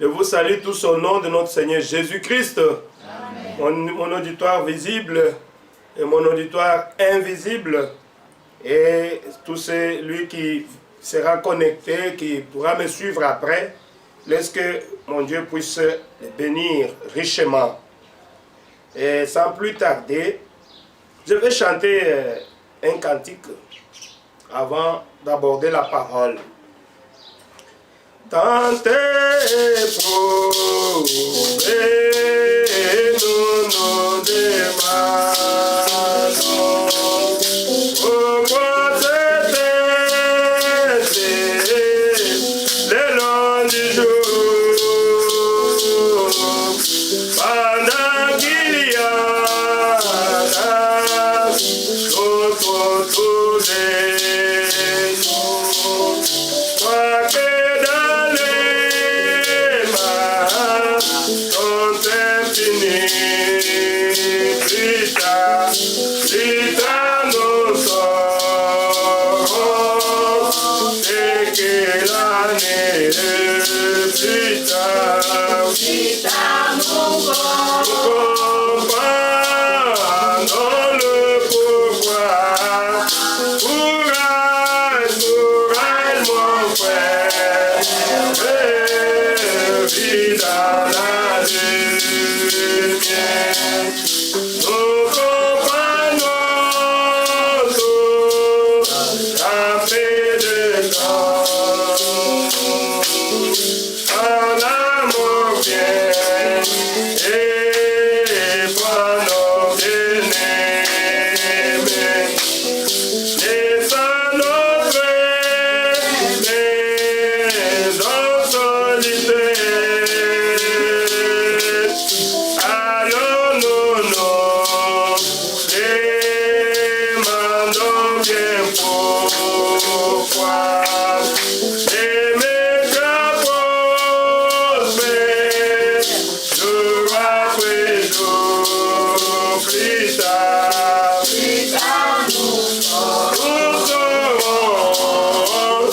Je vous salue tous au nom de notre Seigneur Jésus-Christ. Mon auditoire visible et mon auditoire invisible. Et tout celui qui sera connecté, qui pourra me suivre après, laisse que mon Dieu puisse les bénir richement. Et sans plus tarder, je vais chanter un cantique avant d'aborder la parole. Tentez, prouvez, nous nous demandons pourquoi c'est ainsi le long du jour, pendant qu'il y a d'autres autour de nous. Toi que dans les mains sont infinies, plus tard nous saurons c'est que l'année plus tard nous comprenons le pourquoi. Courage, mon frère, vis dans la lumière. Nous comprenons tout en paix de temps. En amour bien et pendant bien-aimés. Laissons nos frères maisons solitaires. Allons-nous demandons bien pourquoi. Les métropoles jour après jour, plus tard nous saurons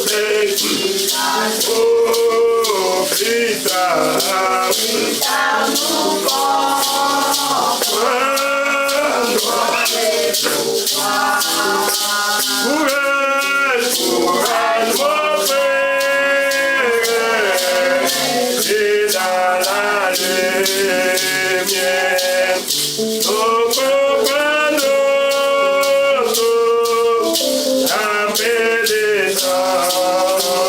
c'est qui. Oh, plus tard nous courage, mon frère, et dans la lumière, nous comprenons tout, la paix des temps,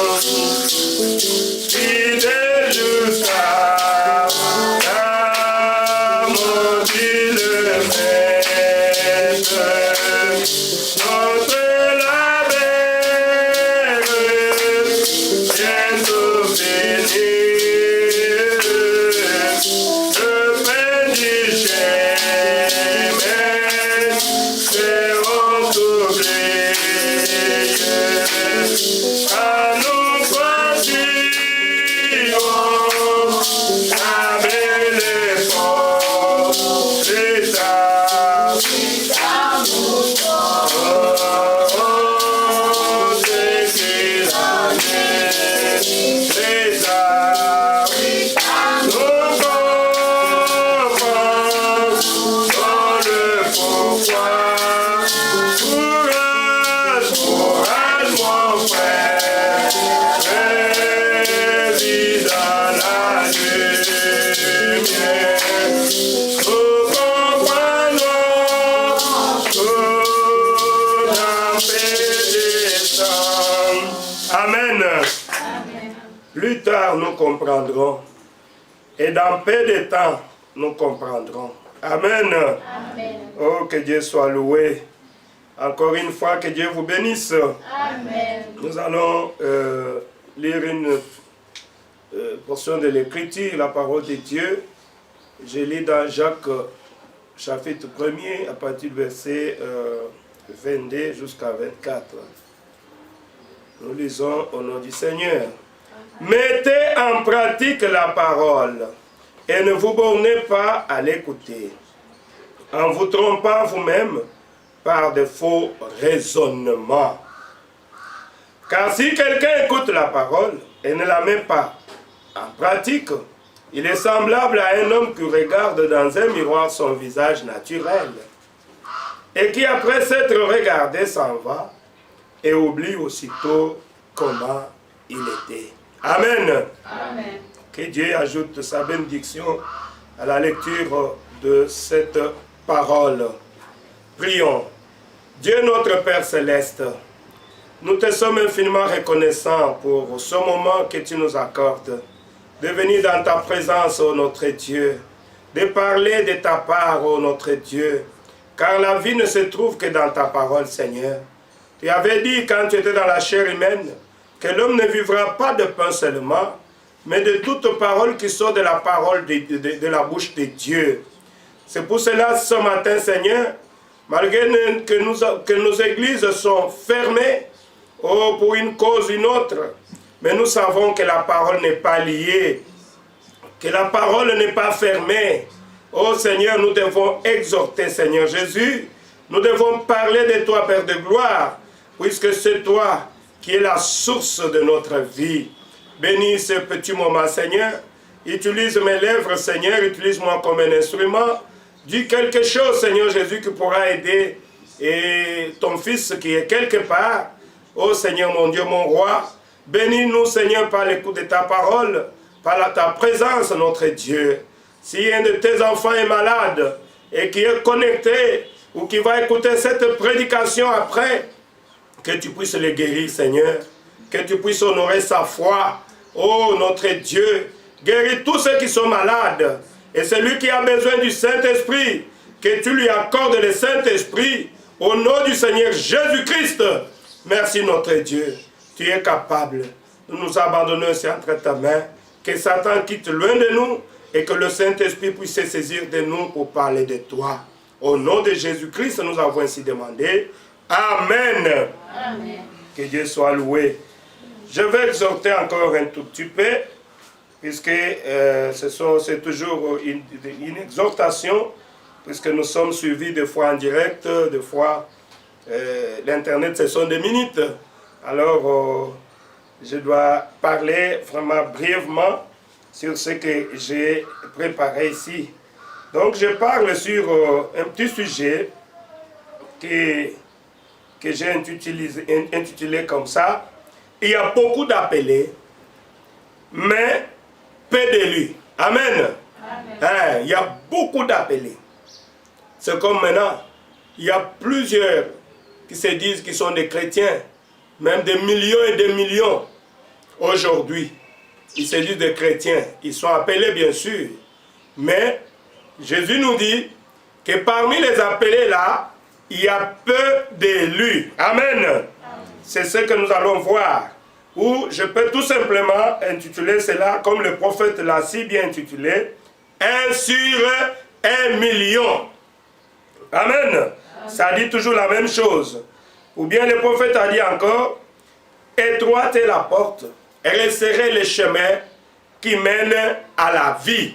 fidèle jusqu'à la mort du maître. Notre labeur bientôt fini. Le pain du chemin seront oubliés. Car nous continuons avec l'effort d'état. Amen. Plus tard, nous comprendrons. Et dans peu de temps, nous comprendrons. Amen. Amen. Oh, que Dieu soit loué. Encore une fois, que Dieu vous bénisse. Amen. Nous allons lire une portion de l'Écriture, la parole de Dieu. Je lis dans Jacques, chapitre 1er, à partir du verset 22 jusqu'à 24. Nous lisons au nom du Seigneur. Mettez en pratique la parole et ne vous bornez pas à l'écouter, en vous trompant vous-même par de faux raisonnements. Car si quelqu'un écoute la parole et ne la met pas En pratique, il est semblable à un homme qui regarde dans un miroir son visage naturel et qui, après s'être regardé, s'en va et oublie aussitôt comment il était. Amen. Amen. Que Dieu ajoute sa bénédiction à la lecture de cette parole. Prions. Dieu notre Père Céleste, nous te sommes infiniment reconnaissants pour ce moment que tu nous accordes, de venir dans ta présence, ô notre Dieu, de parler de ta part, ô notre Dieu, car la vie ne se trouve que dans ta parole, Seigneur. Tu avais dit quand tu étais dans la chair humaine que l'homme ne vivra pas de pain seulement, mais de toute parole qui sort de la parole de la bouche de Dieu. C'est pour cela, ce matin, Seigneur, malgré que nos églises sont fermées, pour une cause ou une autre, mais nous savons que la parole n'est pas liée, que la parole n'est pas fermée. Oh Seigneur, nous devons exhorter, Seigneur Jésus, nous devons parler de toi, Père de gloire, puisque c'est toi qui es la source de notre vie. Bénis ce petit moment, Seigneur. Utilise mes lèvres, Seigneur, utilise-moi comme un instrument. Dis quelque chose, Seigneur Jésus, qui pourra aider et ton Fils qui est quelque part. Oh Seigneur, mon Dieu, mon roi, bénis-nous, Seigneur, par l'écoute de ta parole, par ta présence, notre Dieu. Si un de tes enfants est malade et qui est connecté ou qui va écouter cette prédication après, que tu puisses le guérir, Seigneur, que tu puisses honorer sa foi. Oh, notre Dieu, guéris tous ceux qui sont malades. Et celui qui a besoin du Saint-Esprit, que tu lui accordes le Saint-Esprit, au nom du Seigneur Jésus-Christ. Merci, notre Dieu. Tu es capable. Nous nous abandonnons aussi entre ta main. Que Satan quitte loin de nous et que le Saint-Esprit puisse se saisir de nous pour parler de toi. Au nom de Jésus-Christ, nous avons ainsi demandé. Amen. Amen. Que Dieu soit loué. Je vais exhorter encore un tout petit peu, puisque c'est toujours une exhortation, puisque nous sommes suivis des fois en direct, des fois l'Internet, ce sont des minutes. Alors, je dois parler vraiment brièvement sur ce que j'ai préparé ici. Donc, je parle sur un petit sujet que j'ai intitulé comme ça. Il y a beaucoup d'appelés, mais peu d'élus. Amen. Hein, il y a beaucoup d'appelés. C'est comme maintenant, il y a plusieurs qui se disent qu'ils sont des chrétiens, même des millions et des millions. Aujourd'hui, ils se disent des chrétiens. Ils sont appelés, bien sûr. Mais Jésus nous dit que parmi les appelés là, il y a peu d'élus. Amen. C'est ce que nous allons voir. Ou je peux tout simplement intituler cela, comme le prophète l'a si bien intitulé, 1 sur 1 million. Amen. Ça dit toujours la même chose. Ou bien le prophète a dit encore, étroite est la porte, resserrez les chemins qui mènent à la vie.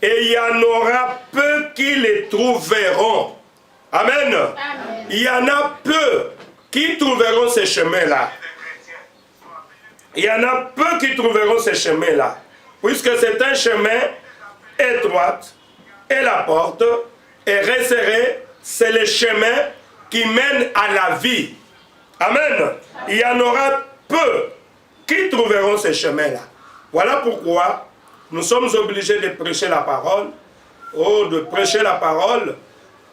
Et il y en aura peu qui les trouveront. Amen. Amen. Il y en a peu qui trouveront ces chemins-là. Il y en a peu qui trouveront ces chemins-là. Puisque c'est un chemin étroit et la porte est resserrée, c'est le chemin qui mène à la vie. Amen. Il y en aura peu qui trouveront ces chemins-là. Voilà pourquoi nous sommes obligés de prêcher la parole, de prêcher la parole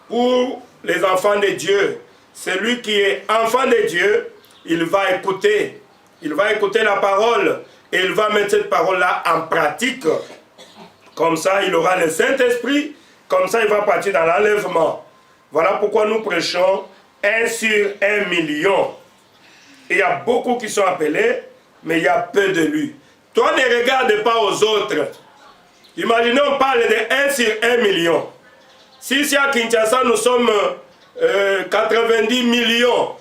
pour les enfants de Dieu. Celui qui est enfant de Dieu, il va écouter. Il va écouter la parole et il va mettre cette parole-là en pratique. Comme ça, il aura le Saint-Esprit. Comme ça, il va partir dans l'enlèvement. Voilà pourquoi nous prêchons 1 sur 1 million. Il y a beaucoup qui sont appelés, mais il y a peu de lui. Toi, ne regarde pas aux autres. Imaginez, on parle de 1 sur 1 million. Si ici à Kinshasa, nous sommes 90 millions.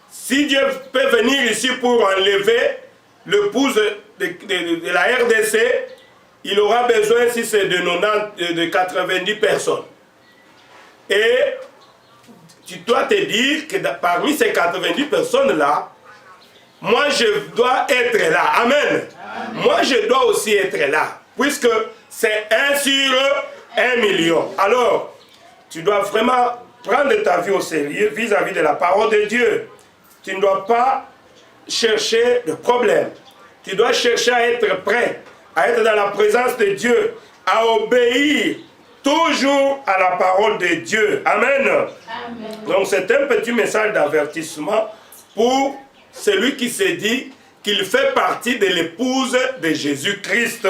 Si Dieu peut venir ici pour enlever le pouce de la RDC, il aura besoin, si c'est de 90 personnes. Et tu dois te dire que parmi ces 90 personnes-là, moi je dois être là. Amen. Moi, je dois aussi être là, puisque c'est 1 sur 1 million. Alors, tu dois vraiment prendre ta vie au sérieux vis-à-vis de la parole de Dieu. Tu ne dois pas chercher de problème. Tu dois chercher à être prêt, à être dans la présence de Dieu, à obéir toujours à la parole de Dieu. Amen. Amen. Donc c'est un petit message d'avertissement pour celui qui se dit qu'il fait partie de l'épouse de Jésus-Christ.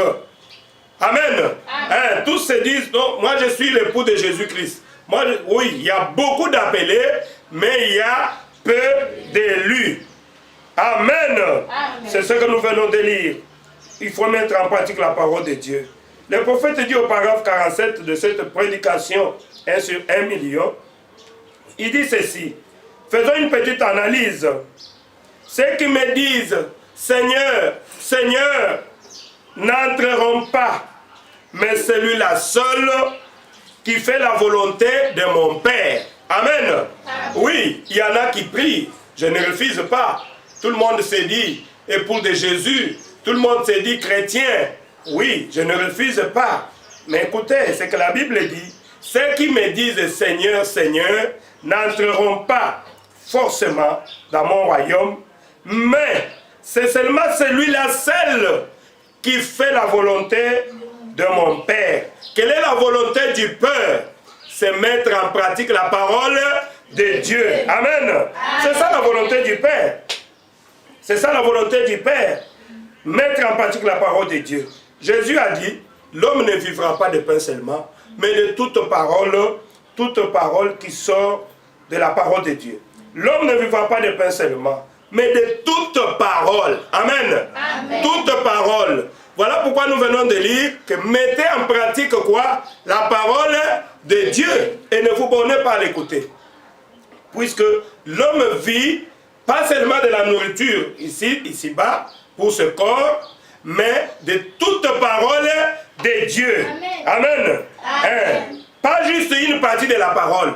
Amen. Hein, tous se disent, non, moi je suis l'époux de Jésus-Christ. Oui, il y a beaucoup d'appelés, mais il y a peu d'élus. Amen. C'est ce que nous venons de lire. Il faut mettre en pratique la parole de Dieu. Le prophète dit au paragraphe 47 de cette prédication 1 sur 1 million, il dit ceci. Faisons une petite analyse. Ceux qui me disent, Seigneur, Seigneur, n'entreront pas, mais celui-là seul qui fait la volonté de mon Père. Amen. Oui, il y en a qui prient. Je ne refuse pas. Tout le monde se dit époux de Jésus. Tout le monde se dit chrétien. Oui, je ne refuse pas. Mais écoutez, c'est que la Bible dit, ceux qui me disent Seigneur, Seigneur, n'entreront pas forcément dans mon royaume, mais c'est seulement celui-là seul qui fait la volonté de mon Père. Quelle est la volonté du Père? C'est mettre en pratique la parole de Dieu. Amen. C'est ça la volonté du Père. C'est ça la volonté du Père. Mettre en pratique la parole de Dieu. Jésus a dit, l'homme ne vivra pas de pain seulement, mais de toute parole qui sort de la parole de Dieu. L'homme ne vivra pas de pain seulement, mais de toute parole. Amen. Amen. Toute parole. Voilà pourquoi nous venons de lire que mettez en pratique quoi? La parole de Dieu. Et ne vous bornez pas à l'écouter. Puisque l'homme vit pas seulement de la nourriture ici-bas, pour ce corps, mais de toute parole de Dieu. Amen. Amen. Amen. Pas juste une partie de la parole.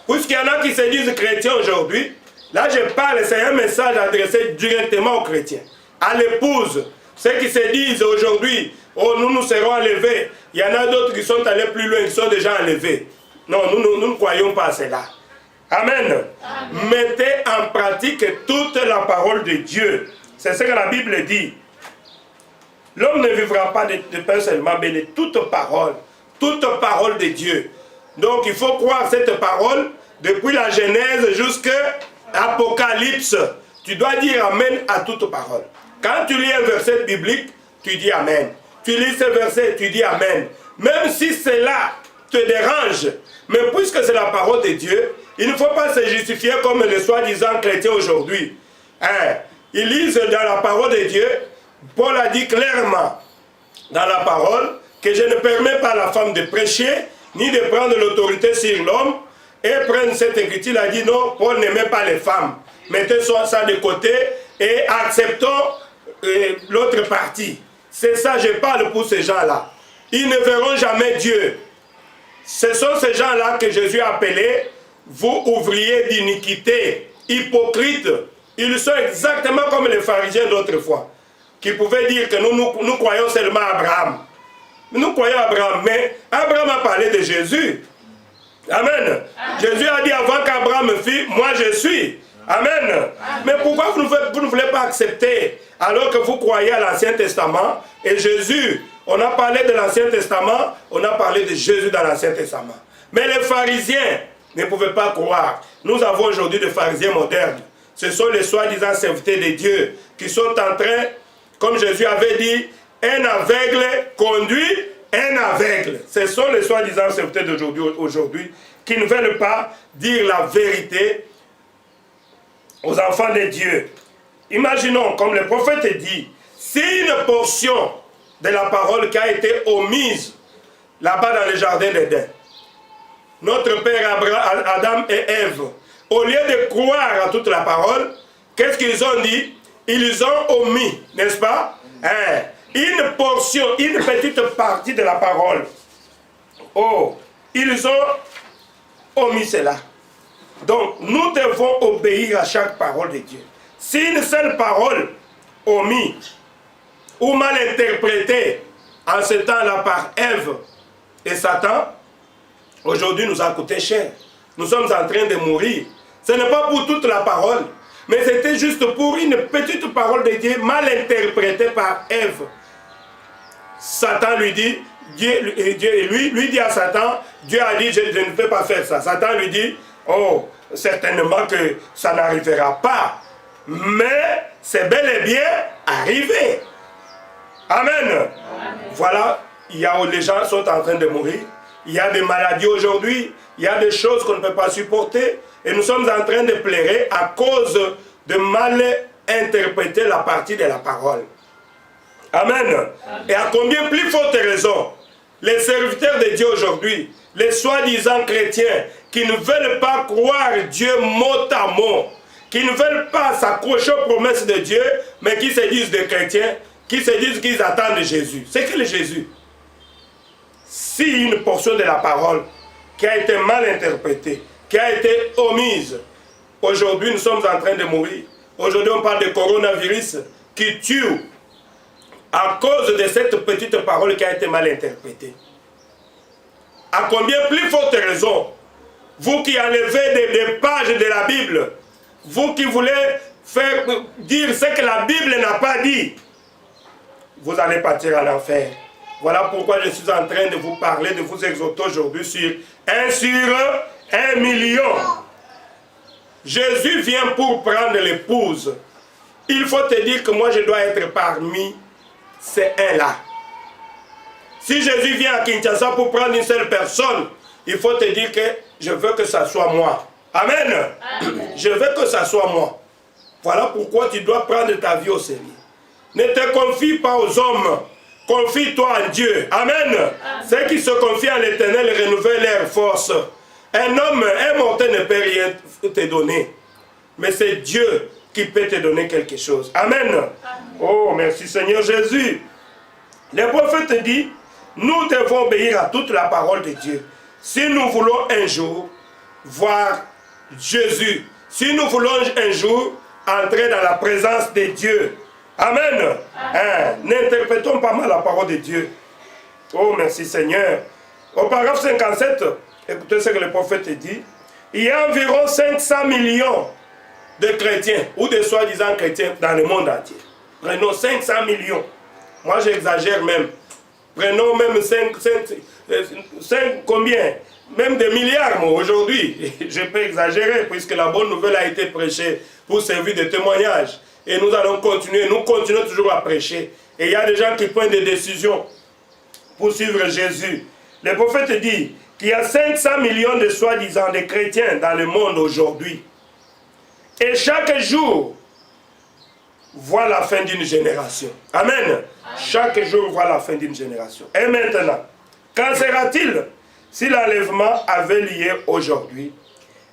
Puisqu'il y en a qui se disent chrétiens aujourd'hui, là je parle, c'est un message adressé directement aux chrétiens, à l'épouse. Ceux qui se disent aujourd'hui, oh nous serons enlevés. Il y en a d'autres qui sont allés plus loin, qui sont déjà enlevés. Non, nous ne croyons pas à cela. Amen. Amen. Mettez en pratique toute la parole de Dieu. C'est ce que la Bible dit. L'homme ne vivra pas de pain seulement, mais de toute parole de Dieu. Donc il faut croire cette parole depuis la Genèse jusqu'à l'Apocalypse. Tu dois dire Amen à toute parole. Quand tu lis un verset biblique, tu dis Amen. Tu lis ce verset, tu dis Amen. Même si cela te dérange, mais puisque c'est la parole de Dieu, il ne faut pas se justifier comme les soi-disant chrétiens aujourd'hui. Hein? Ils lisent dans la parole de Dieu. Paul a dit clairement dans la parole que je ne permets pas à la femme de prêcher, ni de prendre l'autorité sur l'homme. Et prendre cette écriture, il a dit non, Paul n'aimait pas les femmes. Mettez ça de côté et acceptons l'autre partie. C'est ça, je parle pour ces gens-là. Ils ne verront jamais Dieu. Ce sont ces gens-là que Jésus a appelés, vous ouvriers d'iniquité, hypocrites. Ils sont exactement comme les pharisiens d'autrefois, qui pouvaient dire que nous croyons seulement à Abraham. Nous croyons à Abraham, mais Abraham a parlé de Jésus. Amen. Amen. Jésus a dit avant qu'Abraham fût, moi je suis. Amen. Amen. Mais pourquoi vous ne voulez pas accepter alors que vous croyez à l'Ancien Testament et Jésus, on a parlé de l'Ancien Testament, on a parlé de Jésus dans l'Ancien Testament. Mais les pharisiens ne pouvaient pas croire. Nous avons aujourd'hui des pharisiens modernes. Ce sont les soi-disant serviteurs de Dieu qui sont en train, comme Jésus avait dit, un aveugle conduit un aveugle. Ce sont les soi-disant serviteurs d'aujourd'hui qui ne veulent pas dire la vérité aux enfants de Dieu. Imaginons, comme le prophète dit, si une portion de la parole qui a été omise là-bas dans le jardin d'Éden, notre père Adam et Ève, au lieu de croire à toute la parole, qu'est-ce qu'ils ont dit? Ils ont omis, n'est-ce pas? Une portion, une petite partie de la parole. Oh, ils ont omis cela. Donc, nous devons obéir à chaque parole de Dieu. Si une seule parole omise, ou mal interprété en ce temps-là par Ève et Satan, aujourd'hui nous a coûté cher. Nous sommes en train de mourir. Ce n'est pas pour toute la parole, mais c'était juste pour une petite parole de Dieu mal interprétée par Ève. Satan lui dit, lui dit à Satan, Dieu a dit, je ne peux pas faire ça. Satan lui dit, oh, certainement que ça n'arrivera pas. Mais c'est bel et bien arrivé. Amen. Amen. Voilà, les gens sont en train de mourir. Il y a des maladies aujourd'hui. Il y a des choses qu'on ne peut pas supporter. Et nous sommes en train de pleurer à cause de mal interpréter la partie de la parole. Amen. Amen. Et à combien plus forte raison, les serviteurs de Dieu aujourd'hui, les soi-disant chrétiens, qui ne veulent pas croire Dieu mot à mot, qui ne veulent pas s'accrocher aux promesses de Dieu, mais qui se disent des chrétiens, qui se disent qu'ils attendent Jésus. C'est que le Jésus, si une portion de la parole qui a été mal interprétée, qui a été omise, aujourd'hui nous sommes en train de mourir. Aujourd'hui on parle de coronavirus qui tue à cause de cette petite parole qui a été mal interprétée. À combien plus forte raison, vous qui enlevez des pages de la Bible, vous qui voulez faire dire ce que la Bible n'a pas dit, vous allez partir à l'enfer. Voilà pourquoi je suis en train de vous parler, de vous exhorter aujourd'hui sur 1 sur 1 million. Jésus vient pour prendre l'épouse. Il faut te dire que moi je dois être parmi ces un-là. Si Jésus vient à Kinshasa pour prendre une seule personne, il faut te dire que je veux que ça soit moi. Amen. Amen. Je veux que ça soit moi. Voilà pourquoi tu dois prendre ta vie au sérieux. Ne te confie pas aux hommes. Confie-toi en Dieu. Amen. Amen. Ceux qui se confient en l'Éternel renouvellent leur force. Un homme, un mortel ne peut rien te donner. Mais c'est Dieu qui peut te donner quelque chose. Amen. Amen. Oh, merci Seigneur Jésus. Le prophète dit, nous devons obéir à toute la parole de Dieu. Si nous voulons un jour voir Jésus, si nous voulons un jour entrer dans la présence de Dieu. Amen. Hein? N'interprétons pas mal la parole de Dieu. Oh, merci Seigneur. Au paragraphe 57, écoutez ce que le prophète dit. Il y a environ 500 millions de chrétiens, ou de soi-disant chrétiens dans le monde entier. Prenons 500 millions. Moi, j'exagère même. Prenons même 5 combien? Même des milliards, moi, aujourd'hui. Je peux exagérer, puisque la bonne nouvelle a été prêchée pour servir de témoignage. Et nous allons continuer, nous continuons toujours à prêcher. Et il y a des gens qui prennent des décisions pour suivre Jésus. Le prophète dit qu'il y a 500 millions de soi-disant de chrétiens dans le monde aujourd'hui. Et chaque jour voit la fin d'une génération. Amen. Amen. Chaque jour voit la fin d'une génération. Et maintenant, qu'en sera-t-il si l'enlèvement avait lieu aujourd'hui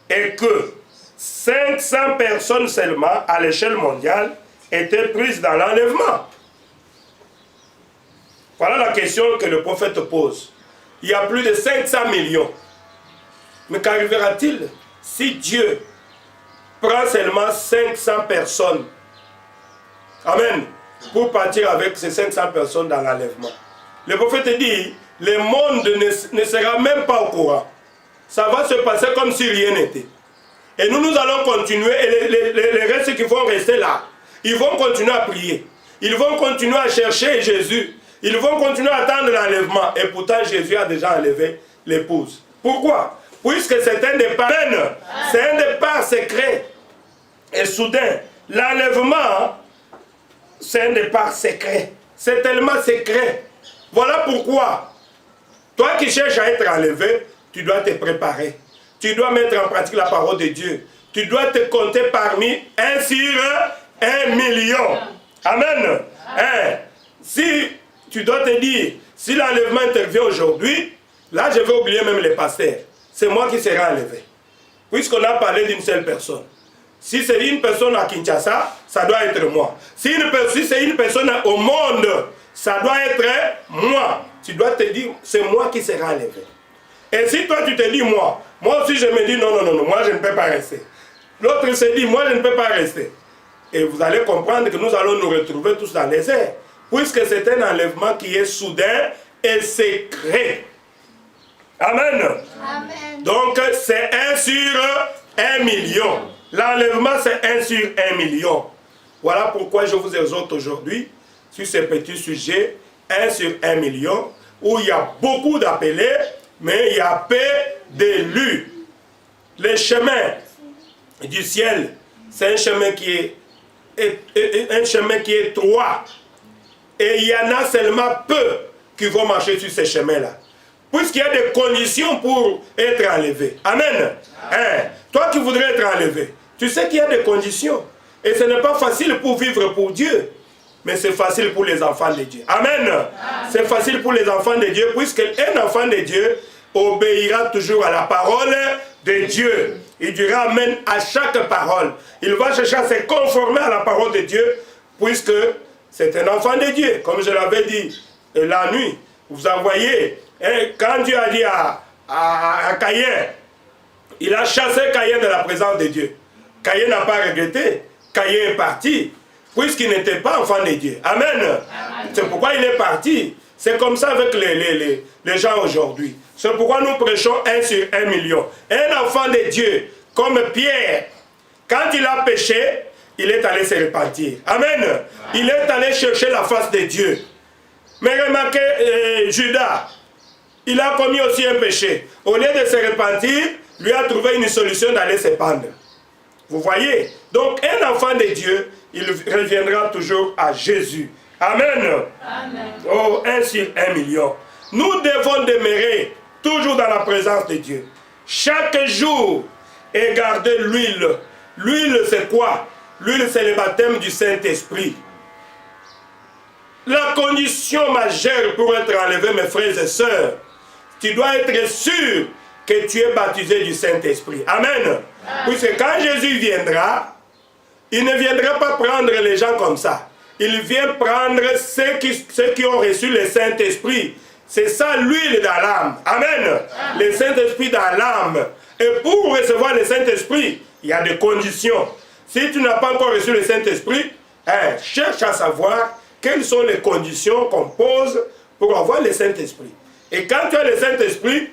et que 500 personnes seulement à l'échelle mondiale étaient prises dans l'enlèvement? Voilà la question que le prophète pose. Il y a plus de 500 millions. Mais qu'arrivera-t-il si Dieu prend seulement 500 personnes? Amen. Pour partir avec ces 500 personnes dans l'enlèvement. Le prophète dit, le monde ne sera même pas au courant. Ça va se passer comme si rien n'était. Et nous allons continuer, et les restes qui vont rester là, ils vont continuer à prier. Ils vont continuer à chercher Jésus. Ils vont continuer à attendre l'enlèvement. Et pourtant, Jésus a déjà enlevé l'épouse. Pourquoi? Puisque c'est un départ, c'est un départ secret et soudain. L'enlèvement, c'est un départ secret. C'est tellement secret. Voilà pourquoi, toi qui cherches à être enlevé, tu dois te préparer. Tu dois mettre en pratique la parole de Dieu. Tu dois te compter parmi 1 sur 1 million. Amen. Hein? Si tu dois te dire, si l'enlèvement intervient aujourd'hui, là je vais oublier même les pasteurs. C'est moi qui serai enlevé. Puisqu'on a parlé d'une seule personne. Si c'est une personne à Kinshasa, ça doit être moi. Si c'est une personne au monde, ça doit être moi. Tu dois te dire, c'est moi qui serai enlevé. Et si toi tu te dis, moi aussi je me dis, non, moi je ne peux pas rester. L'autre se dit, moi je ne peux pas rester. Et vous allez comprendre que nous allons nous retrouver tous dans les airs. puisque c'est un enlèvement qui est soudain et secret. Amen. Amen. Donc, c'est 1 sur 1 million. L'enlèvement, c'est 1 sur 1 million. Voilà pourquoi je vous exhorte aujourd'hui sur ce petit sujet, 1 sur 1 million, où il y a beaucoup d'appelés, mais il y a peu d'élus. Le chemin du ciel, c'est un chemin qui est étroit. Et il y en a seulement peu qui vont marcher sur ce chemin-là. Puisqu'il y a des conditions pour être enlevé. Amen. Hein? Toi qui voudrais être enlevé, tu sais qu'il y a des conditions. Et ce n'est pas facile pour vivre pour Dieu. Mais c'est facile pour les enfants de Dieu. Amen. C'est facile pour les enfants de Dieu, puisqu'un enfant de Dieu obéira toujours à la parole de Dieu. Il dira amen à chaque parole. Il va chercher à se conformer à la parole de Dieu, puisque c'est un enfant de Dieu. Comme je l'avais dit la nuit, vous en voyez, quand Dieu a dit à Caïn, il a chassé Caïn de la présence de Dieu. Caïn n'a pas regretté. Caïn est parti, puisqu'il n'était pas enfant de Dieu. Amen. C'est pourquoi il est parti. C'est comme ça avec les gens aujourd'hui. C'est pourquoi nous prêchons 1 sur 1 million. Un enfant de Dieu, comme Pierre, quand il a péché, il est allé se repentir. Amen. Il est allé chercher la face de Dieu. Mais remarquez, Judas, il a commis aussi un péché. Au lieu de se repentir, lui a trouvé une solution d'aller se pendre. Vous voyez? Donc, un enfant de Dieu, il reviendra toujours à Jésus. Amen. Amen. Oh, 1 sur 1 million. Nous devons demeurer toujours dans la présence de Dieu. Chaque jour, et garder l'huile. L'huile, c'est quoi? L'huile, c'est le baptême du Saint-Esprit. La condition majeure pour être enlevé, mes frères et sœurs, tu dois être sûr que tu es baptisé du Saint-Esprit. Amen. Puisque quand Jésus viendra, il ne viendra pas prendre les gens comme ça. Il vient prendre ceux qui ont reçu le Saint-Esprit. C'est ça l'huile dans l'âme. Amen. Le Saint-Esprit dans l'âme. Et pour recevoir le Saint-Esprit, il y a des conditions. Si tu n'as pas encore reçu le Saint-Esprit, cherche à savoir quelles sont les conditions qu'on pose pour avoir le Saint-Esprit. Et quand tu as le Saint-Esprit,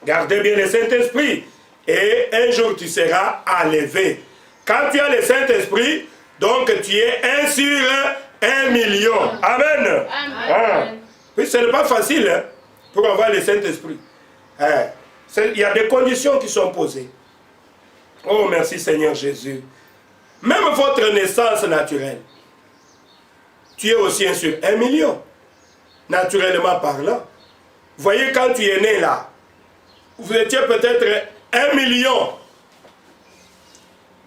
gardez bien le Saint-Esprit. Et un jour tu seras enlevé. Quand tu as le Saint-Esprit, donc tu es 1 sur 1 million. Amen. Amen. Puis ce n'est pas facile hein, pour avoir le Saint-Esprit. Il y a des conditions qui sont posées. Oh merci Seigneur Jésus. Même votre naissance naturelle, tu es aussi 1 sur 1 million. Naturellement parlant. Vous voyez quand tu es né là, vous étiez peut-être 1 million.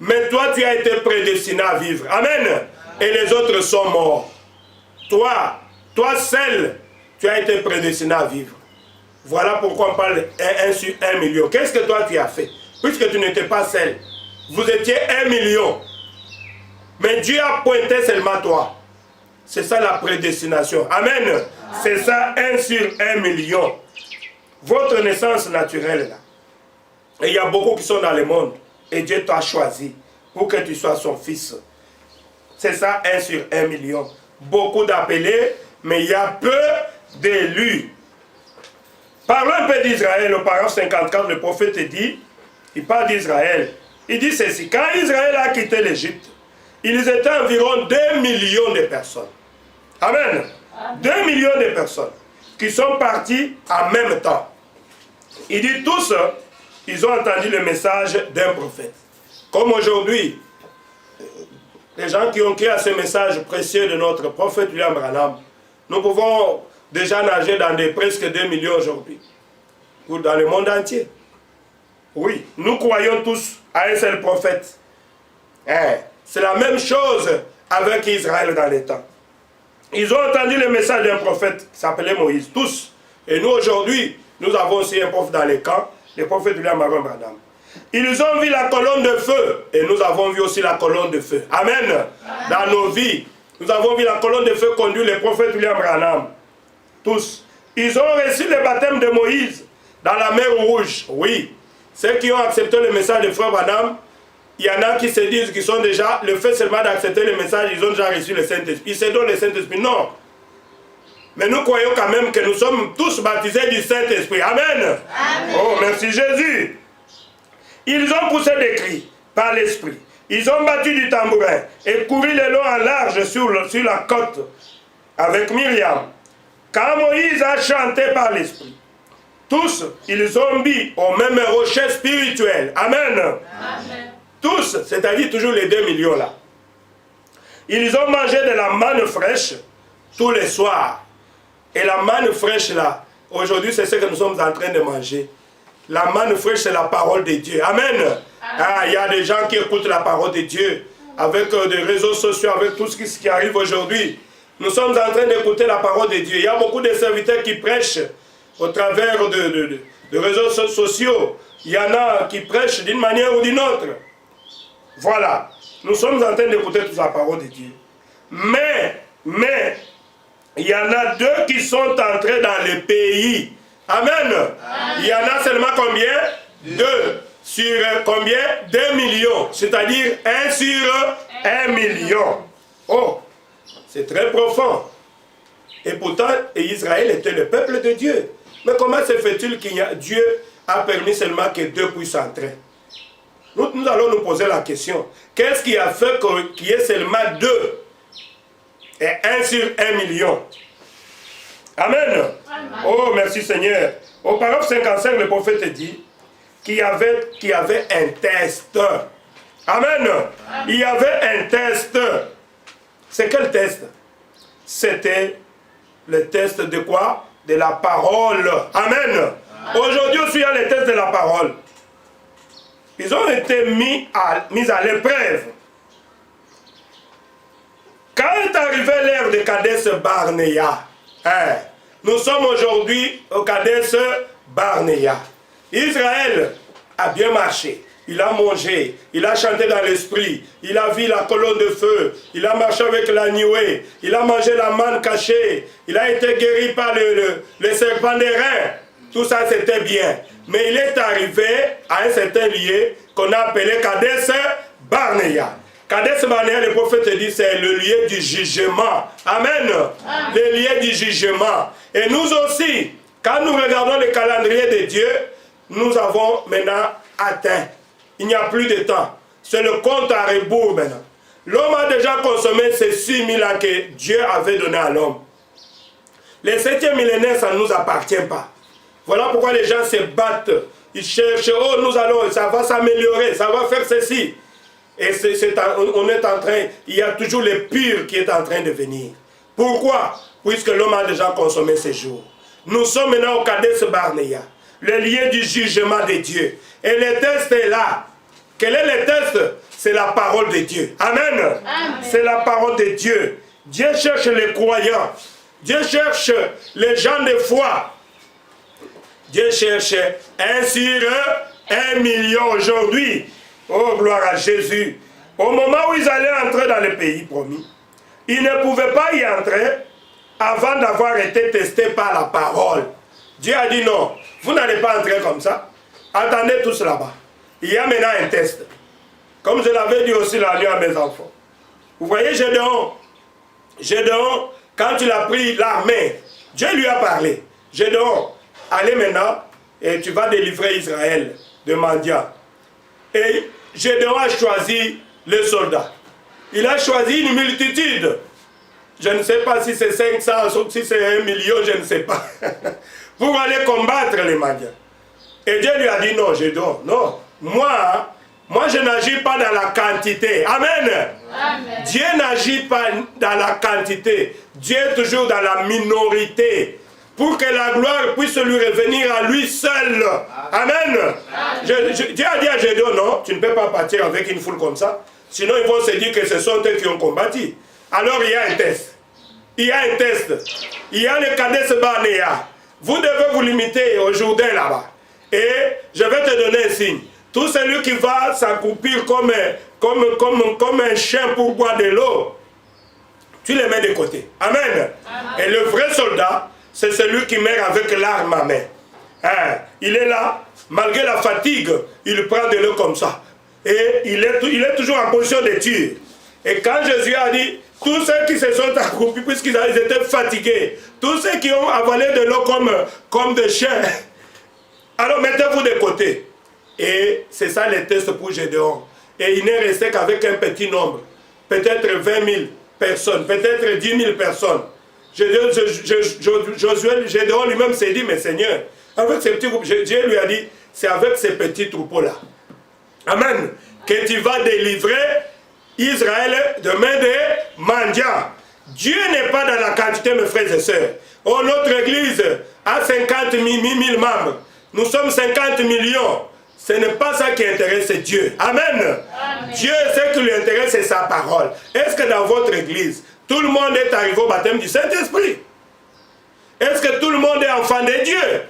Mais toi, tu as été prédestiné à vivre. Amen. Et les autres sont morts. Toi seul, tu as été prédestiné à vivre. Voilà pourquoi on parle 1 sur 1 million. Qu'est-ce que toi tu as fait? Puisque tu n'étais pas seul. Vous étiez 1 million. Mais Dieu a pointé seulement toi. C'est ça la prédestination. Amen. C'est ça 1 sur 1 million. Votre naissance naturelle là. Et il y a beaucoup qui sont dans le monde. Et Dieu t'a choisi pour que tu sois son fils. C'est ça 1 sur 1 million. Beaucoup d'appelés, mais il y a peu d'élus. Parlons un peu d'Israël. Au paragraphe 54, le prophète dit, il parle d'Israël. Il dit ceci, quand Israël a quitté l'Égypte, ils étaient environ 2 millions de personnes. Amen. 2 millions de personnes qui sont partis en même temps. Il dit tous, ils ont entendu le message d'un prophète. Comme aujourd'hui, les gens qui ont créé ce message précieux de notre prophète William Branham, nous pouvons déjà nager dans presque 2 millions aujourd'hui. Ou dans le monde entier. Oui, nous croyons tous à un seul prophète. C'est la même chose avec Israël dans les temps. Ils ont entendu le message d'un prophète qui s'appelait Moïse, tous. Et nous aujourd'hui, nous avons aussi un prophète dans les camps, le prophète William Branham. Ils ont vu la colonne de feu, et nous avons vu aussi la colonne de feu. Amen. Dans nos vies, nous avons vu la colonne de feu conduire le prophète William Branham. Tous. Ils ont reçu le baptême de Moïse dans la mer Rouge. Oui. Ceux qui ont accepté le message de frère Branham, il y en a qui se disent qu'ils sont déjà, le fait seulement d'accepter le message, ils ont déjà reçu le Saint-Esprit. Ils se donnent le Saint-Esprit. Non. Mais nous croyons quand même que nous sommes tous baptisés du Saint-Esprit. Amen. Amen. Oh, merci Jésus. Ils ont poussé des cris par l'Esprit. Ils ont battu du tambourin et couru le long en large sur la côte avec Myriam. Quand Moïse a chanté par l'Esprit, tous, ils ont mis au même rocher spirituel. Amen. Amen. Tous, c'est-à-dire toujours les 2 millions là. Ils ont mangé de la manne fraîche tous les soirs. Et la manne fraîche là, aujourd'hui c'est ce que nous sommes en train de manger. La manne fraîche c'est la parole de Dieu. Amen. Ah, il y a des gens qui écoutent la parole de Dieu avec des réseaux sociaux, avec tout ce qui arrive aujourd'hui. Nous sommes en train d'écouter la parole de Dieu. Il y a beaucoup de serviteurs qui prêchent au travers de réseaux sociaux. Il y en a qui prêchent d'une manière ou d'une autre. Voilà. Nous sommes en train d'écouter toute la parole de Dieu. Mais, il y en a 2 qui sont entrés dans le pays. Amen. Il y en a seulement combien? 2. Sur combien? 2 millions. C'est-à-dire 1 sur 1 million. Oh, c'est très profond. Et pourtant, Israël était le peuple de Dieu. Mais comment se fait-il que Dieu a permis seulement que 2 puissent entrer? Nous allons nous poser la question. Qu'est-ce qui a fait qu'il y ait seulement 2 et 1 sur 1 million? Amen. Amen. Oh, merci Seigneur. Au paragraphe 55, le prophète dit qu'il y avait un test. Amen. Amen. Il y avait un test. C'est quel test? C'était le test de quoi? De la parole. Amen. Aujourd'hui aussi, il y a le test de la parole. Ils ont été mis à l'épreuve. Quand est arrivé l'ère de Kadesh Barnea, nous sommes aujourd'hui au Kadesh Barnea. Israël a bien marché. Il a mangé, il a chanté dans l'esprit, il a vu la colonne de feu, il a marché avec la nuée, il a mangé la manne cachée, il a été guéri par le serpent des reins. Tout ça c'était bien. Mais il est arrivé à un certain lieu qu'on a appelé Kadesh Barnea. Kadesh Barnea, le prophète dit, c'est le lieu du jugement. Amen. Amen. Le lieu du jugement. Et nous aussi, quand nous regardons le calendrier de Dieu, nous avons maintenant atteint. Il n'y a plus de temps. C'est le compte à rebours maintenant. L'homme a déjà consommé ces 6000 ans que Dieu avait donné à l'homme. Les 7e millénaire, ça ne nous appartient pas. Voilà pourquoi les gens se battent. Ils cherchent, oh nous allons, ça va s'améliorer, ça va faire ceci. Et on est en train, il y a toujours le pire qui est en train de venir. Pourquoi? Puisque l'homme a déjà consommé ses jours. Nous sommes maintenant au Kadesh Barnea, le lieu du jugement de Dieu. Et le test est là. Quel est le test? C'est la parole de Dieu. Amen. Amen. C'est la parole de Dieu. Dieu cherche les croyants. Dieu cherche les gens de foi. Dieu cherche 1 sur 1 million aujourd'hui. Oh, gloire à Jésus. Au moment où ils allaient entrer dans le pays promis, ils ne pouvaient pas y entrer avant d'avoir été testés par la parole. Dieu a dit non, vous n'allez pas entrer comme ça. Attendez tous là-bas. Il y a maintenant un test. Comme je l'avais dit aussi la nuit à mes enfants. Vous voyez Gédéon. Gédéon, quand il a pris l'armée, Dieu lui a parlé. Gédéon, allez maintenant et tu vas délivrer Israël de mendiants. Et Gédéon a choisi les soldats. Il a choisi une multitude. Je ne sais pas si c'est 500 ou si c'est 1 million, je ne sais pas. Pour aller combattre les mendiants. Et Dieu lui a dit non, Gédéon, non. Moi je n'agis pas dans la quantité. Amen. Amen. Dieu n'agit pas dans la quantité. Dieu est toujours dans la minorité. Pour que la gloire puisse lui revenir à lui seul. Amen. Dieu a dit à Gédéon, non, tu ne peux pas partir avec une foule comme ça. Sinon ils vont se dire que ce sont eux qui ont combattu. Alors il y a un test. Il y a un test. Il y a le Kadesh Barnea. Vous devez vous limiter au Jourdain là-bas. Et je vais te donner un signe. Tout celui qui va s'accroupir comme un chien pour boire de l'eau, tu les mets de côté. Amen. Amen. Et le vrai soldat, c'est celui qui meurt avec l'arme à main. Il est là, malgré la fatigue, il prend de l'eau comme ça. Et il est toujours en position de tir. Et quand Jésus a dit, tous ceux qui se sont accroupis, puisqu'ils étaient fatigués, tous ceux qui ont avalé de l'eau comme des chiens, alors mettez-vous de côté. Et c'est ça le test pour Gédéon. Et il n'est resté qu'avec un petit nombre. Peut-être 20 000 personnes, peut-être 10 000 personnes. Gédéon lui-même s'est dit, mais Seigneur, avec ces petits groupes, Dieu lui a dit, c'est avec ces petits troupeaux-là. Amen. Que tu vas délivrer Israël de main des mendiants. Dieu n'est pas dans la quantité, mes frères et sœurs. Oh, notre église a 50 000 membres. Nous sommes 50 millions. Ce n'est pas ça qui intéresse Dieu. Amen. Amen. Dieu, ce qui lui intéresse, c'est sa parole. Est-ce que dans votre église, tout le monde est arrivé au baptême du Saint-Esprit? Est-ce que tout le monde est enfant de Dieu?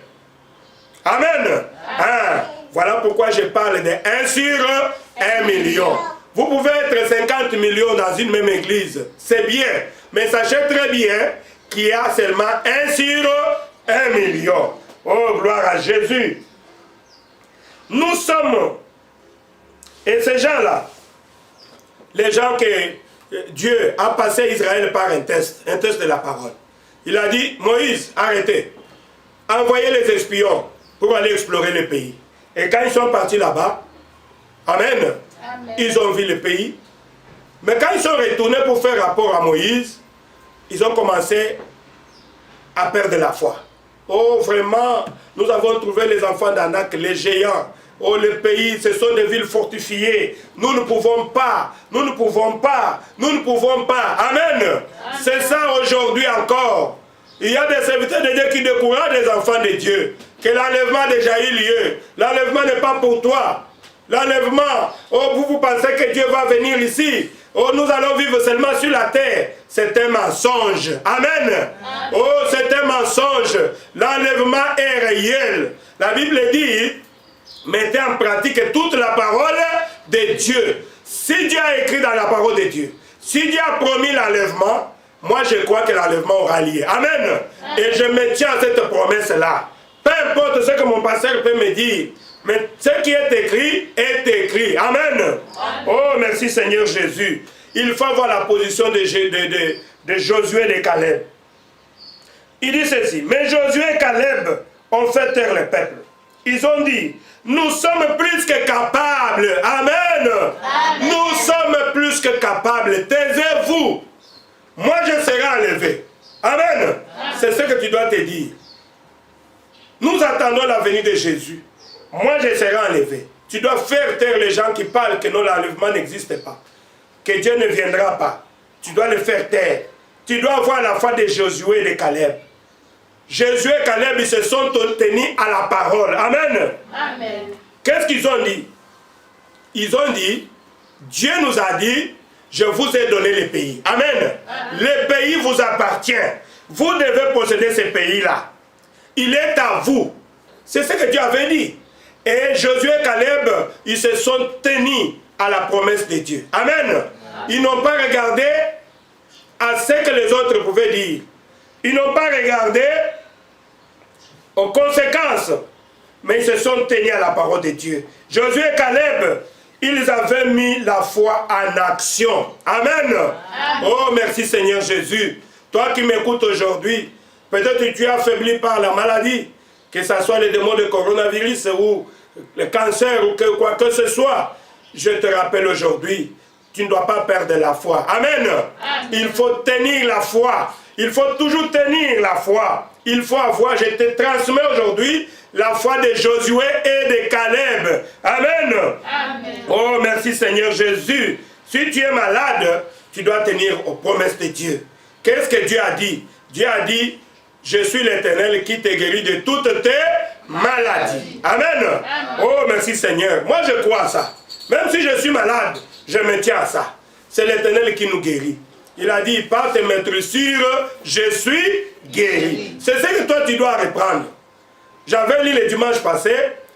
Amen. Ah, voilà pourquoi je parle de 1 sur 1 million. Vous pouvez être 50 millions dans une même église. C'est bien. Mais sachez très bien qu'il y a seulement 1 sur 1 million. Oh, gloire à Jésus. Nous sommes, et ces gens-là, les gens que Dieu a passé Israël par un test de la parole. Il a dit, Moïse, arrêtez, envoyez les espions pour aller explorer le pays. Et quand ils sont partis là-bas, amen, ils ont vu le pays. Mais quand ils sont retournés pour faire rapport à Moïse, ils ont commencé à perdre la foi. Oh, vraiment, nous avons trouvé les enfants d'Anak, les géants. Oh, le pays, ce sont des villes fortifiées. Nous ne pouvons pas, nous ne pouvons pas, nous ne pouvons pas. Amen. C'est ça aujourd'hui encore. Il y a des serviteurs de Dieu qui découragent les enfants de Dieu. Que l'enlèvement a déjà eu lieu. L'enlèvement n'est pas pour toi. L'enlèvement, oh, vous pensez que Dieu va venir ici. Oh, nous allons vivre seulement sur la terre. C'est un mensonge. Amen. Oh, c'est un mensonge. L'enlèvement est réel. La Bible dit, mettez en pratique toute la parole de Dieu. Si Dieu a écrit dans la parole de Dieu, si Dieu a promis l'enlèvement, moi je crois que l'enlèvement aura lieu. Amen. Et je me tiens à cette promesse-là. Peu importe ce que mon pasteur peut me dire, mais ce qui est écrit est écrit. Amen. Oh, merci Seigneur Jésus. Il faut voir la position de Josué et de Caleb. Il dit ceci, mais Josué et Caleb ont fait taire le peuple. Ils ont dit, nous sommes plus que capables. Amen. Amen. Nous sommes plus que capables. Taisez-vous. Moi, je serai enlevé. Amen. C'est ce que tu dois te dire. Nous attendons la venue de Jésus. Moi, je serai enlevé. Tu dois faire taire les gens qui parlent que non, l'enlèvement n'existe pas. Que Dieu ne viendra pas. Tu dois le faire taire. Tu dois avoir la foi de Josué et de Caleb. Josué et Caleb, ils se sont tenus à la parole. Amen. Amen. Qu'est-ce qu'ils ont dit? Ils ont dit, Dieu nous a dit, je vous ai donné le pays. Amen. Amen. Le pays vous appartient. Vous devez posséder ce pays-là. Il est à vous. C'est ce que Dieu avait dit. Et Josué et Caleb, ils se sont tenus à la promesse de Dieu. Amen. Amen. Ils n'ont pas regardé à ce que les autres pouvaient dire. Ils n'ont pas regardé aux conséquences, mais ils se sont tenus à la parole de Dieu. Josué et Caleb, ils avaient mis la foi en action. Amen. Amen. Oh, merci Seigneur Jésus. Toi qui m'écoutes aujourd'hui, peut-être que tu es affaibli par la maladie, que ce soit le démon de coronavirus ou le cancer ou quoi que ce soit. Je te rappelle aujourd'hui, tu ne dois pas perdre la foi. Amen. Amen. Il faut tenir la foi. Il faut toujours tenir la foi. Il faut avoir, je te transmets aujourd'hui, la foi de Josué et de Caleb. Amen. Amen. Oh, merci Seigneur Jésus. Si tu es malade, tu dois tenir aux promesses de Dieu. Qu'est-ce que Dieu a dit? Dieu a dit, je suis l'Éternel qui te guérit de toutes tes maladies. Amen. Amen. Oh, merci Seigneur. Moi, je crois à ça. Même si je suis malade, je me tiens à ça. C'est l'Éternel qui nous guérit. Il a dit, par te mettre sur, je suis guéri. C'est ce que toi tu dois reprendre. J'avais lu le dimanche passé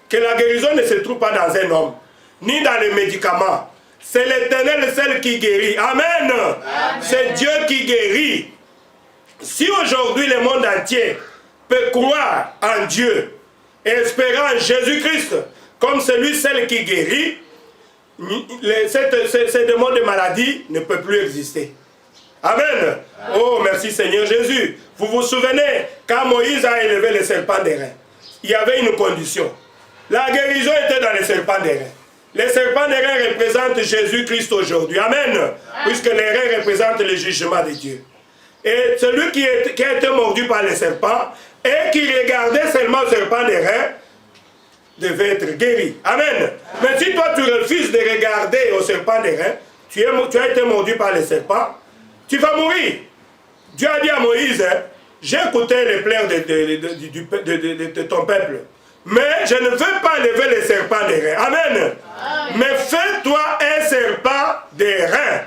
que la guérison ne se trouve pas dans un homme, ni dans les médicaments. C'est l'Éternel seul qui guérit. Amen. Amen. C'est Dieu qui guérit. Si aujourd'hui le monde entier peut croire en Dieu et espérer en Jésus-Christ comme celui seul qui guérit, ces démons de maladie ne peuvent plus exister. Amen. Oh, merci Seigneur Jésus. Vous vous souvenez, quand Moïse a élevé les serpents d'airain, il y avait une condition. La guérison était dans les serpents d'airain. Les serpents d'airain représentent Jésus-Christ aujourd'hui. Amen. Puisque l'airain représente le jugement de Dieu. Et celui qui a été mordu par les serpents et qui regardait seulement le serpent d'airain devait être guéri. Amen. Mais si toi tu refuses de regarder au serpent d'airain, tu as été mordu par les serpents, tu vas mourir. Dieu a dit à Moïse, j'ai écouté les pleurs de ton peuple, mais je ne veux pas lever les serpents d'airain. Amen. Mais fais-toi un serpent d'airain.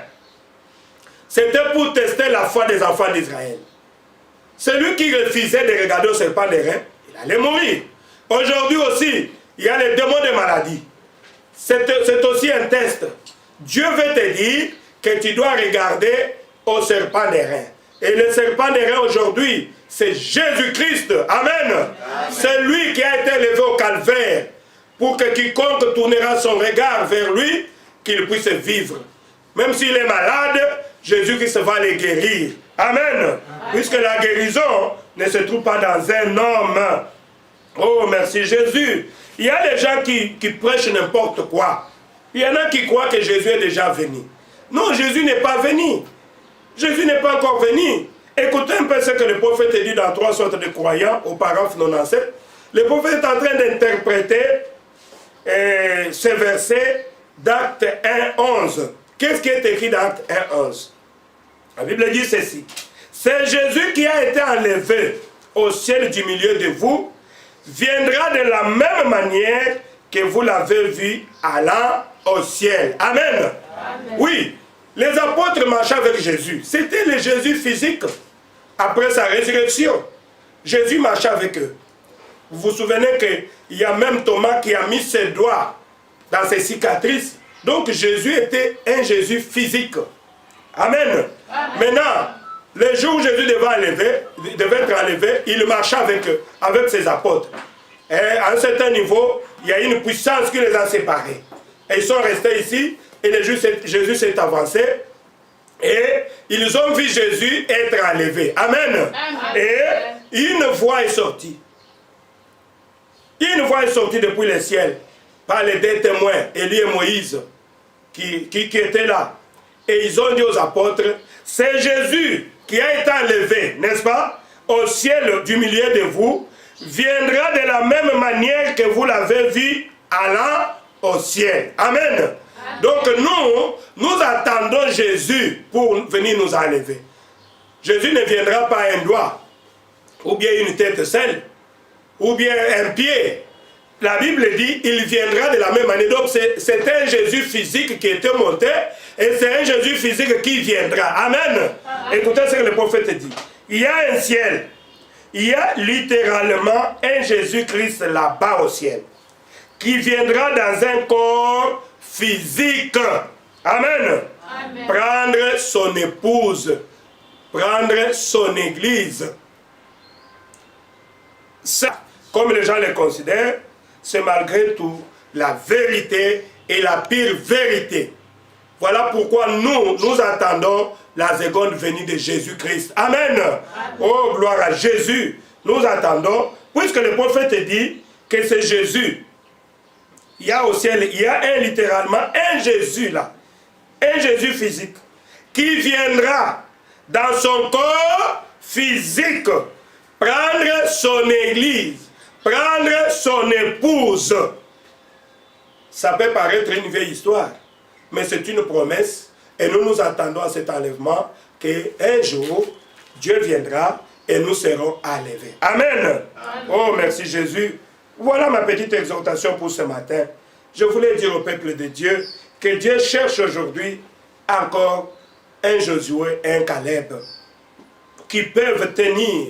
C'était pour tester la foi des enfants d'Israël. Celui qui refusait de regarder au serpent d'airain, il allait mourir. Aujourd'hui aussi, il y a les démons de maladie. C'est aussi un test. Dieu veut te dire que tu dois regarder au serpent d'airain. Et le serpent d'airain aujourd'hui, c'est Jésus-Christ. Amen. C'est lui qui a été élevé au calvaire pour que quiconque tournera son regard vers lui, qu'il puisse vivre. Même s'il est malade, Jésus-Christ va le guérir. Amen. Puisque la guérison ne se trouve pas dans un homme. Oh, merci Jésus. Il y a des gens qui prêchent n'importe quoi. Il y en a qui croient que Jésus est déjà venu. Non, Jésus n'est pas venu. Jésus n'est pas encore venu. Écoutez un peu ce que le prophète dit dans 3 sortes de croyants, au paragraphe 97. Le prophète est en train d'interpréter ce verset d'Acte 1:11. Qu'est-ce qui est écrit dans Acte 1:11? La Bible dit ceci. C'est Jésus qui a été enlevé au ciel du milieu de vous, viendra de la même manière que vous l'avez vu allant au ciel. Amen. Amen. Oui, les apôtres marchaient avec Jésus. C'était le Jésus physique. Après sa résurrection, Jésus marchait avec eux. Vous vous souvenez qu'il y a même Thomas qui a mis ses doigts dans ses cicatrices. Donc Jésus était un Jésus physique. Amen. Amen. Maintenant, le jour où Jésus devait être enlevé, il marchait avec ses apôtres. Et à un certain niveau, il y a une puissance qui les a séparés. Et ils sont restés ici, et Jésus s'est avancé, et ils ont vu Jésus être enlevé. Amen. Amen. Et une voix est sortie. Une voix est sortie depuis le ciel, par les deux témoins, Élie et Moïse, qui étaient là. Et ils ont dit aux apôtres, c'est Jésus qui a été enlevé, n'est-ce pas, au ciel du milieu de vous, viendra de la même manière que vous l'avez vu allant au ciel. Amen. Amen. Donc nous attendons Jésus pour venir nous enlever. Jésus ne viendra pas un doigt, ou bien une tête seule, ou bien un pied. La Bible dit, il viendra de la même manière. Donc c'est un Jésus physique qui était monté, et c'est un Jésus physique qui viendra. Amen. Amen. Écoutez ce que le prophète dit. Il y a un ciel. Il y a littéralement un Jésus-Christ là-bas au ciel, qui viendra dans un corps physique. Amen. Amen. Prendre son épouse, prendre son église. Ça, comme les gens le considèrent, c'est malgré tout la vérité et la pire vérité. Voilà pourquoi nous attendons la seconde venue de Jésus-Christ. Amen. Amen. Oh, gloire à Jésus. Nous attendons, puisque le prophète dit que c'est Jésus. Il y a au ciel, il y a littéralement un Jésus là, un Jésus physique, qui viendra dans son corps physique prendre son église, prendre son épouse. Ça peut paraître une vieille histoire, mais c'est une promesse. Et nous nous attendons à cet enlèvement qu'un jour, Dieu viendra et nous serons enlevés. Amen. Amen. Oh, merci Jésus. Voilà ma petite exhortation pour ce matin. Je voulais dire au peuple de Dieu que Dieu cherche aujourd'hui encore un Josué et un Caleb qui peuvent tenir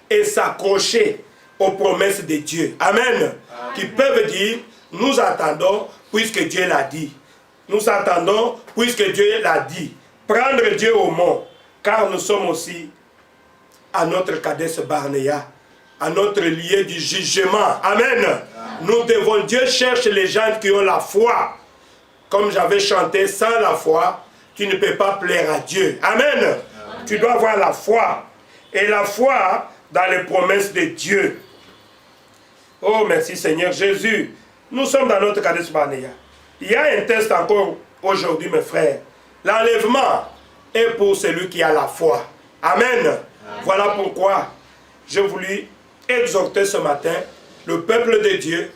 et s'accrocher aux promesses de Dieu. Amen. Amen. Qui peuvent dire, nous attendons puisque Dieu l'a dit. Nous attendons puisque Dieu l'a dit. Prendre Dieu au mot, car nous sommes aussi à notre Kadesh Barnea, à notre lieu du jugement. Amen. Amen. Nous devons, Dieu cherche les gens qui ont la foi. comme j'avais chanté, sans la foi, tu ne peux pas plaire à Dieu. Amen. Tu dois avoir la foi. Et la foi dans les promesses de Dieu. Oh, merci Seigneur Jésus. Nous sommes dans notre Kadesh Barnea. Il y a un test encore aujourd'hui, mes frères. L'enlèvement est pour celui qui a la foi. Amen. Voilà pourquoi j'ai voulu exhorter ce matin le peuple de Dieu,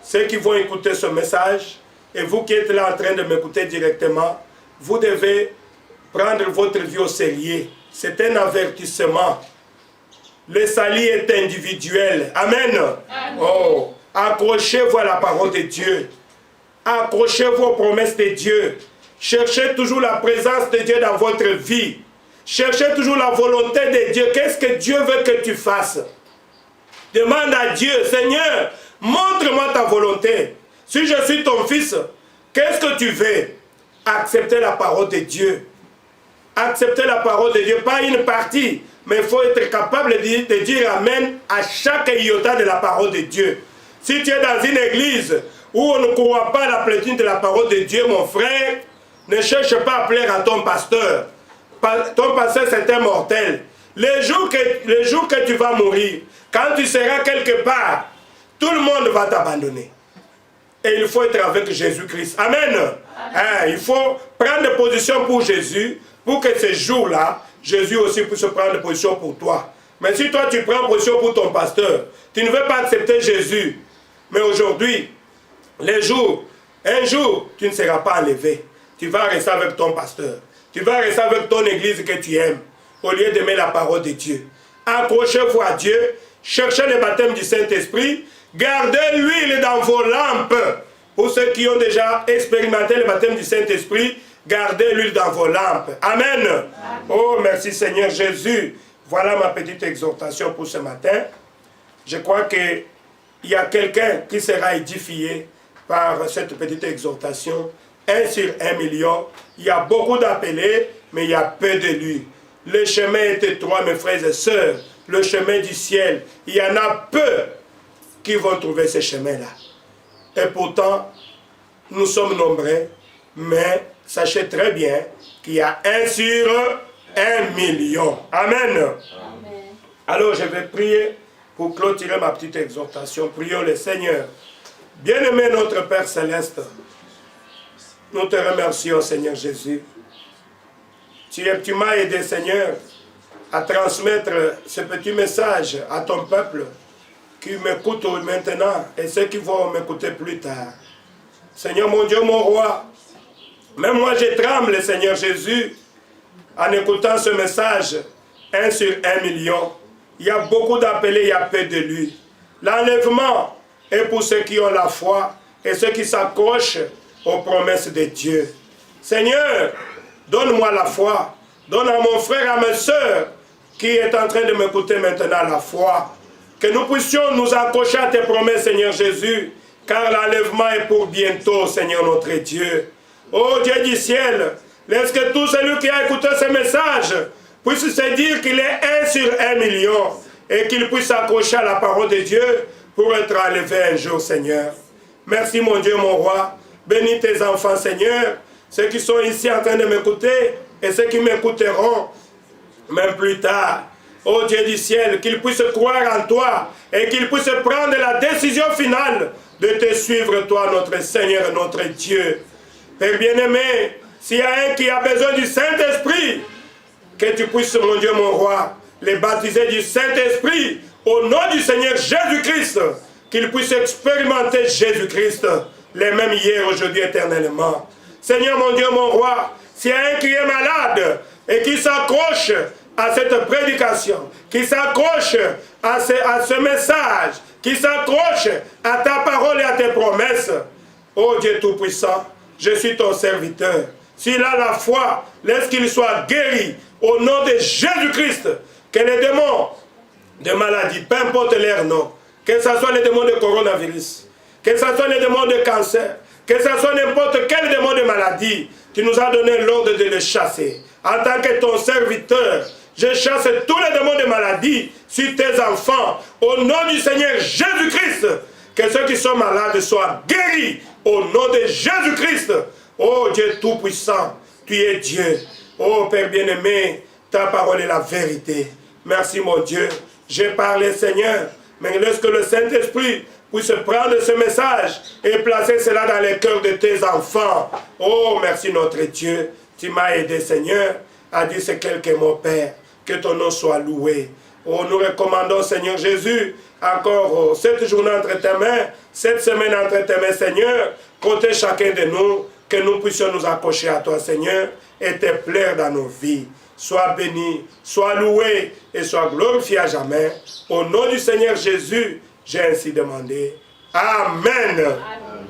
ceux qui vont écouter ce message, et vous qui êtes là en train de m'écouter directement, vous devez prendre votre vie au sérieux. C'est un avertissement. Le salut est individuel. Amen. Oh, accrochez-vous à la parole de Dieu. Accrochez-vous aux promesses de Dieu. Cherchez toujours la présence de Dieu dans votre vie. Cherchez toujours la volonté de Dieu. Qu'est-ce que Dieu veut que tu fasses? Demande à Dieu, Seigneur, montre-moi ta volonté. Si je suis ton fils, qu'est-ce que tu veux? Accepter la parole de Dieu. Accepter la parole de Dieu, pas une partie, mais il faut être capable de dire Amen à chaque iota de la parole de Dieu. Si tu es dans une église où on ne croit pas à la plénitude de la parole de Dieu, mon frère, ne cherche pas à plaire à ton pasteur. Ton pasteur, c'est un mortel. Le jour que tu vas mourir, quand tu seras quelque part, tout le monde va t'abandonner. Et il faut être avec Jésus-Christ. Amen. Il faut prendre position pour Jésus, pour que ce jour-là, Jésus aussi puisse prendre position pour toi. Mais si toi tu prends position pour ton pasteur, tu ne veux pas accepter Jésus. Mais aujourd'hui, un jour, tu ne seras pas enlevé. Tu vas rester avec ton pasteur. Tu vas rester avec ton église que tu aimes, au lieu d'aimer la parole de Dieu. Accrochez-vous à Dieu, cherchez le baptême du Saint-Esprit, gardez l'huile dans vos lampes. Pour ceux qui ont déjà expérimenté le baptême du Saint-Esprit, gardez l'huile dans vos lampes. Amen. Oh, merci Seigneur Jésus. Voilà ma petite exhortation pour ce matin. Je crois qu'il y a quelqu'un qui sera édifié par cette petite exhortation. 1 sur 1 million. Il y a beaucoup d'appelés, mais il y a peu d'élus. Le chemin est étroit, mes frères et sœurs. Le chemin du ciel. Il y en a peu qui vont trouver ce chemin-là. Et pourtant, nous sommes nombreux, mais sachez très bien qu'il y a 1 sur 1 million. Amen. Amen. Alors je vais prier pour clôturer ma petite exhortation. Prions le Seigneur. Bien-aimé notre Père Céleste, nous te remercions, Seigneur Jésus. Tu m'as aidé, Seigneur, à transmettre ce petit message à ton peuple qui m'écoute maintenant et ceux qui vont m'écouter plus tard. Seigneur mon Dieu, mon roi, même moi je tremble, Seigneur Jésus, en écoutant ce message, 1 sur 1 million. Il y a beaucoup d'appelés, il y a peu de lui. L'enlèvement est pour ceux qui ont la foi et ceux qui s'accrochent aux promesses de Dieu. Seigneur, donne-moi la foi. Donne à mon frère, à mes soeurs, qui est en train de m'écouter maintenant, la foi. Que nous puissions nous accrocher à tes promesses, Seigneur Jésus, car l'enlèvement est pour bientôt, Seigneur notre Dieu. Ô Dieu du ciel, laisse que tout celui qui a écouté ce message puisse se dire qu'il est 1 sur 1 million et qu'il puisse s'accrocher à la parole de Dieu pour être enlevé un jour, Seigneur. Merci, mon Dieu, mon roi. Bénis tes enfants, Seigneur, ceux qui sont ici en train de m'écouter et ceux qui m'écouteront même plus tard. Ô Dieu du ciel, qu'ils puissent croire en toi et qu'ils puissent prendre la décision finale de te suivre, toi, notre Seigneur et notre Dieu. Père bien-aimé, s'il y a un qui a besoin du Saint-Esprit, que tu puisses, mon Dieu, mon roi, les baptiser du Saint-Esprit au nom du Seigneur Jésus-Christ, qu'ils puissent expérimenter Jésus-Christ, les mêmes hier, aujourd'hui, éternellement. Seigneur, mon Dieu, mon roi, s'il y a un qui est malade et qui s'accroche à cette prédication, qui s'accroche à ce message, qui s'accroche à ta parole et à tes promesses, ô Dieu Tout-Puissant, je suis ton serviteur. S'il a la foi, laisse qu'il soit guéri au nom de Jésus-Christ. Que les démons de maladie, peu importe leur nom, que ce soit les démons de coronavirus, que ce soit les démons de cancer, que ce soit n'importe quel démon de maladie, tu nous as donné l'ordre de les chasser. En tant que ton serviteur, je chasse tous les démons de maladie sur tes enfants. Au nom du Seigneur Jésus-Christ, que ceux qui sont malades soient guéris. Au nom de Jésus-Christ. Oh Dieu Tout-Puissant, tu es Dieu. Oh Père bien-aimé, ta parole est la vérité. Merci mon Dieu. J'ai parlé Seigneur, mais laisse que le Saint-Esprit puisse prendre ce message et placer cela dans les cœurs de tes enfants. Oh merci notre Dieu. Tu m'as aidé Seigneur à dire ce quelques mots Père. Que ton nom soit loué. Oh, nous recommandons Seigneur Jésus encore cette journée entre tes mains, cette semaine entre tes mains Seigneur. Protège chacun de nous, que nous puissions nous accrocher à toi Seigneur et te plaire dans nos vies. Sois béni, sois loué et sois glorifié à jamais. Au nom du Seigneur Jésus, j'ai ainsi demandé. Amen. Amen.